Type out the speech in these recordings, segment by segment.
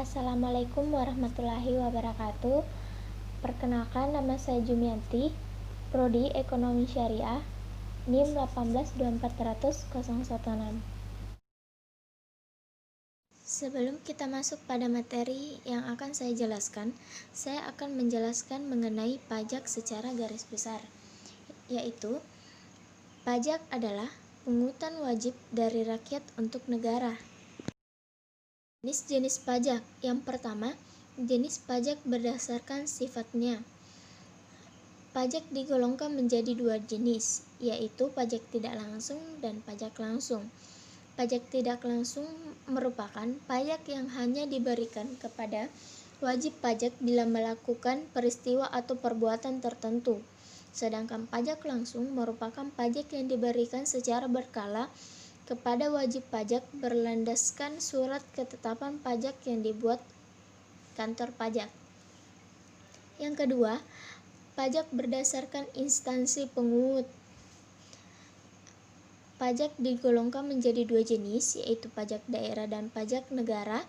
Assalamualaikum warahmatullahi wabarakatuh. Perkenalkan, nama saya Jumianti, Prodi Ekonomi Syariah, NIM 1824016. Sebelum kita masuk pada materi yang akan saya jelaskan, saya akan menjelaskan mengenai pajak secara garis besar, yaitu pajak adalah pungutan wajib dari rakyat untuk negara. Jenis-jenis pajak. Yang pertama, jenis pajak berdasarkan sifatnya. Pajak digolongkan menjadi dua jenis, yaitu pajak tidak langsung dan pajak langsung. Pajak tidak langsung merupakan pajak yang hanya diberikan kepada wajib pajak bila melakukan peristiwa atau perbuatan tertentu. Sedangkan pajak langsung merupakan pajak yang diberikan secara berkala kepada wajib pajak berlandaskan surat ketetapan pajak yang dibuat kantor pajak. Yang kedua, pajak berdasarkan instansi pungut. Pajak digolongkan menjadi dua jenis, yaitu pajak daerah dan pajak negara.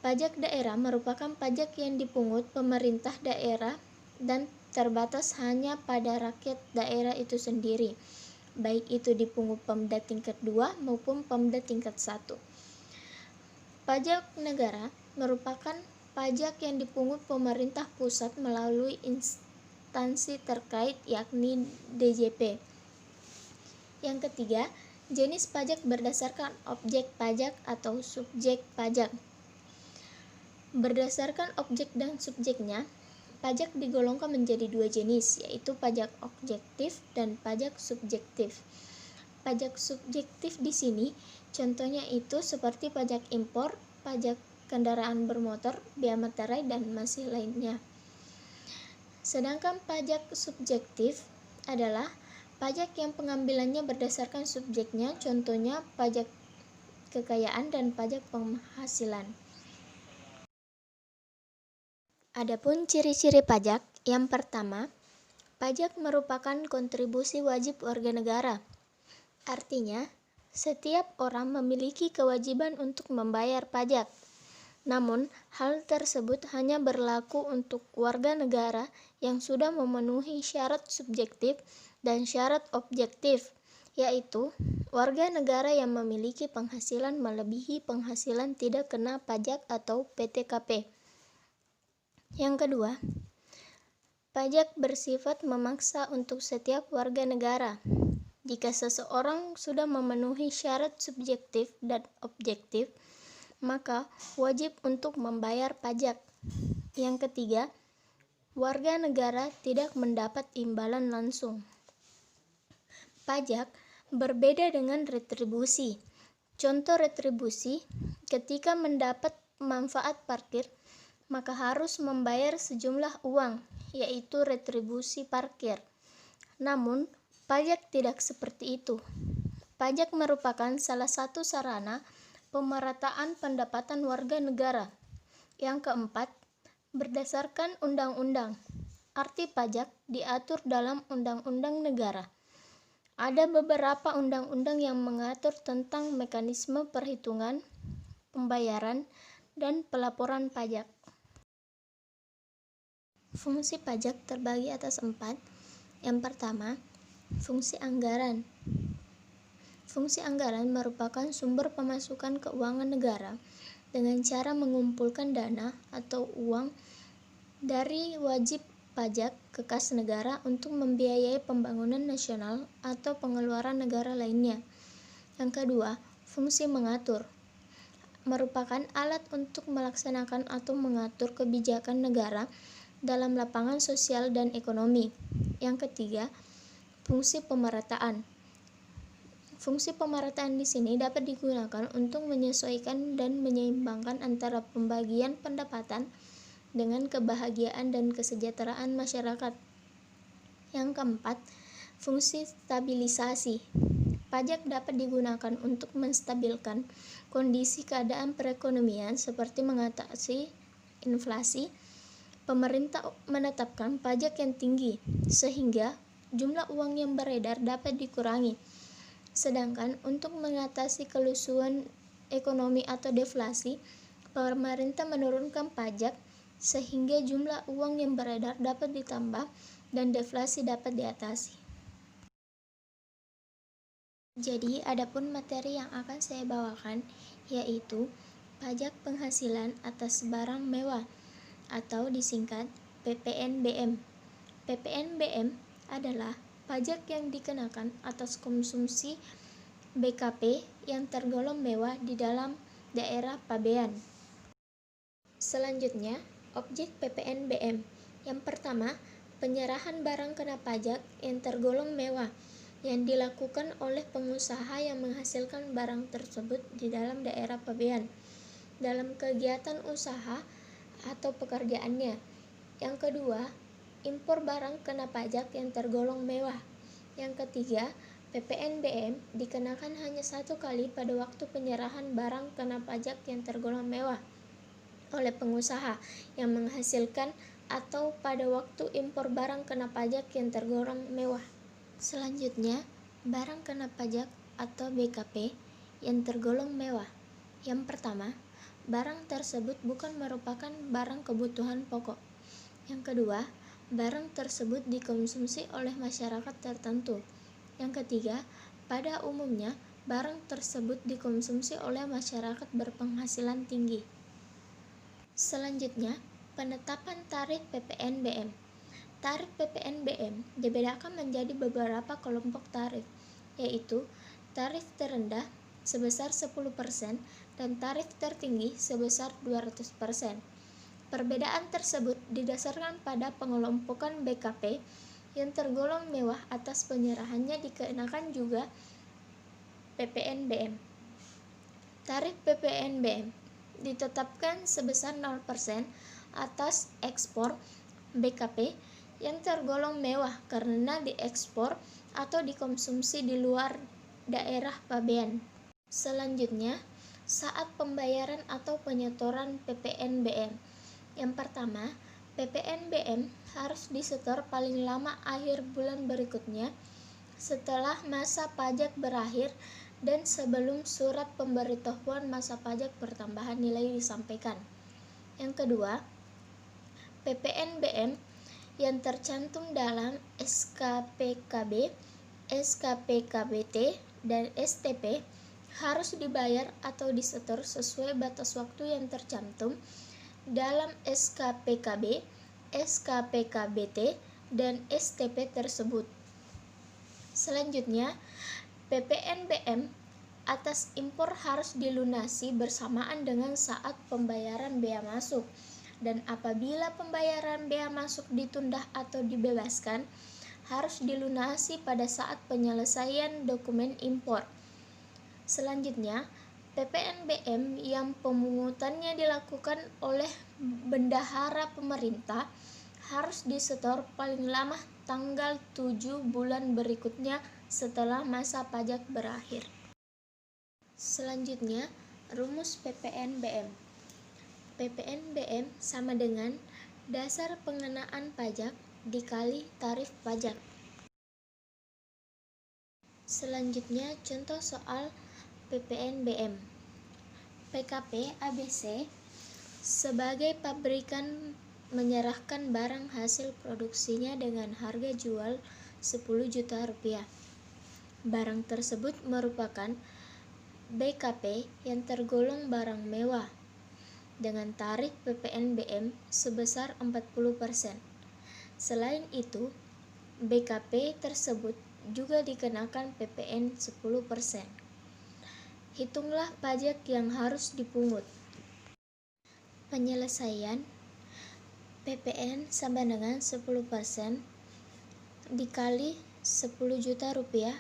Pajak daerah merupakan pajak yang dipungut pemerintah daerah dan terbatas hanya pada rakyat daerah itu sendiri, baik itu dipungut Pemda tingkat 2 maupun Pemda tingkat 1. Pajak negara merupakan pajak yang dipungut pemerintah pusat melalui instansi terkait, yakni DJP. Yang ketiga, jenis pajak berdasarkan objek pajak atau subjek pajak. Berdasarkan objek dan subjeknya, pajak digolongkan menjadi dua jenis, yaitu pajak objektif dan pajak subjektif. Pajak subjektif di sini contohnya itu seperti pajak impor, pajak kendaraan bermotor, bea materai, dan masih lainnya. Sedangkan pajak subjektif adalah pajak yang pengambilannya berdasarkan subjeknya, contohnya pajak kekayaan dan pajak penghasilan. Adapun ciri-ciri pajak, yang pertama, pajak merupakan kontribusi wajib warga negara. Artinya, setiap orang memiliki kewajiban untuk membayar pajak. Namun, hal tersebut hanya berlaku untuk warga negara yang sudah memenuhi syarat subjektif dan syarat objektif, yaitu warga negara yang memiliki penghasilan melebihi penghasilan tidak kena pajak atau PTKP. Yang kedua, pajak bersifat memaksa untuk setiap warga negara. Jika seseorang sudah memenuhi syarat subjektif dan objektif, maka wajib untuk membayar pajak. Yang ketiga, warga negara tidak mendapat imbalan langsung. Pajak berbeda dengan retribusi. Contoh retribusi, ketika mendapat manfaat parkir, maka harus membayar sejumlah uang, yaitu retribusi parkir. Namun, pajak tidak seperti itu. Pajak merupakan salah satu sarana pemerataan pendapatan warga negara. Yang keempat, berdasarkan undang-undang. Arti pajak diatur dalam undang-undang negara. Ada beberapa undang-undang yang mengatur tentang mekanisme perhitungan, pembayaran, dan pelaporan pajak. Fungsi pajak terbagi atas 4. Yang pertama, fungsi anggaran. Fungsi anggaran merupakan sumber pemasukan keuangan negara dengan cara mengumpulkan dana atau uang dari wajib pajak ke kas negara untuk membiayai pembangunan nasional atau pengeluaran negara lainnya. Yang kedua, fungsi mengatur. Merupakan alat untuk melaksanakan atau mengatur kebijakan negara dalam lapangan sosial dan ekonomi. Yang ketiga, fungsi pemerataan. Fungsi pemerataan di sini dapat digunakan untuk menyesuaikan dan menyeimbangkan antara pembagian pendapatan dengan kebahagiaan dan kesejahteraan masyarakat. Yang keempat, fungsi stabilisasi. Pajak dapat digunakan untuk menstabilkan kondisi keadaan perekonomian seperti mengatasi inflasi. Pemerintah menetapkan pajak yang tinggi sehingga jumlah uang yang beredar dapat dikurangi. Sedangkan untuk mengatasi kelusuan ekonomi atau deflasi, pemerintah menurunkan pajak sehingga jumlah uang yang beredar dapat ditambah dan deflasi dapat diatasi. Jadi, adapun materi yang akan saya bawakan yaitu pajak penghasilan atas barang mewah atau disingkat PPNBM. PPNBM adalah pajak yang dikenakan atas konsumsi BKP yang tergolong mewah di dalam daerah pabean. Selanjutnya, objek PPNBM. Yang pertama, penyerahan barang kena pajak yang tergolong mewah yang dilakukan oleh pengusaha yang menghasilkan barang tersebut di dalam daerah pabean dalam kegiatan usaha atau pekerjaannya. Yang kedua, impor barang kena pajak yang tergolong mewah. Yang ketiga, PPNBM dikenakan hanya satu kali pada waktu penyerahan barang kena pajak yang tergolong mewah oleh pengusaha yang menghasilkan atau pada waktu impor barang kena pajak yang tergolong mewah. Selanjutnya, barang kena pajak atau BKP yang tergolong mewah. Yang pertama, barang tersebut bukan merupakan barang kebutuhan pokok. Yang kedua, barang tersebut dikonsumsi oleh masyarakat tertentu. Yang ketiga, pada umumnya barang tersebut dikonsumsi oleh masyarakat berpenghasilan tinggi. Selanjutnya, penetapan tarif PPNBM. Tarif PPNBM dibedakan menjadi beberapa kelompok tarif, yaitu tarif terendah sebesar 10% dan tarif tertinggi sebesar 200%. Perbedaan tersebut didasarkan pada pengelompokan BKP yang tergolong mewah atas penyerahannya dikenakan juga PPNBM. Tarif PPNBM ditetapkan sebesar 0% atas ekspor BKP yang tergolong mewah karena diekspor atau dikonsumsi di luar daerah pabean. Selanjutnya, saat pembayaran atau penyetoran PPNBM. Yang pertama, PPNBM harus disetor paling lama akhir bulan berikutnya setelah masa pajak berakhir dan sebelum surat pemberitahuan masa pajak pertambahan nilai disampaikan. Yang kedua, PPNBM yang tercantum dalam SKPKB, SKPKBT, dan STP harus dibayar atau disetor sesuai batas waktu yang tercantum dalam SKPKB, SKPKBT, dan STP tersebut. Selanjutnya, PPNBM atas impor harus dilunasi bersamaan dengan saat pembayaran bea masuk. Dan apabila pembayaran bea masuk ditunda atau dibebaskan, harus dilunasi pada saat penyelesaian dokumen impor. Selanjutnya, PPNBM yang pemungutannya dilakukan oleh bendahara pemerintah harus disetor paling lama tanggal 7 bulan berikutnya setelah masa pajak berakhir. Selanjutnya, rumus PPNBM. PPNBM sama dengan dasar pengenaan pajak dikali tarif pajak. Selanjutnya, contoh soal PPNBM. PKP ABC sebagai pabrikan menyerahkan barang hasil produksinya dengan harga jual 10 juta rupiah. Barang tersebut merupakan BKP yang tergolong barang mewah dengan tarif PPNBM sebesar 40%. Selain itu, BKP tersebut juga dikenakan PPN 10%. Hitunglah pajak yang harus dipungut. Penyelesaian PPN sama dengan 10% dikali 10 juta rupiah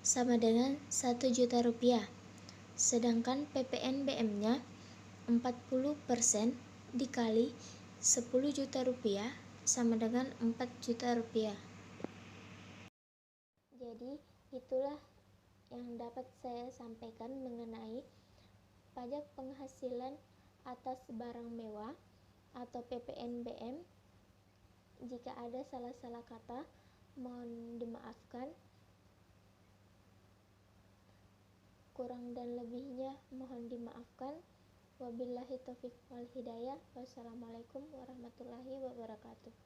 sama dengan 1 juta rupiah. Sedangkan PPNBM-nya 40% dikali 10 juta rupiah sama dengan 4 juta rupiah. Jadi, itulah yang dapat saya sampaikan mengenai pajak penghasilan atas barang mewah atau PPNBM. Jika ada salah-salah kata, mohon dimaafkan. Kurang dan lebihnya mohon dimaafkan. Wabillahi taufiq wal hidayah. Wassalamualaikum warahmatullahi wabarakatuh.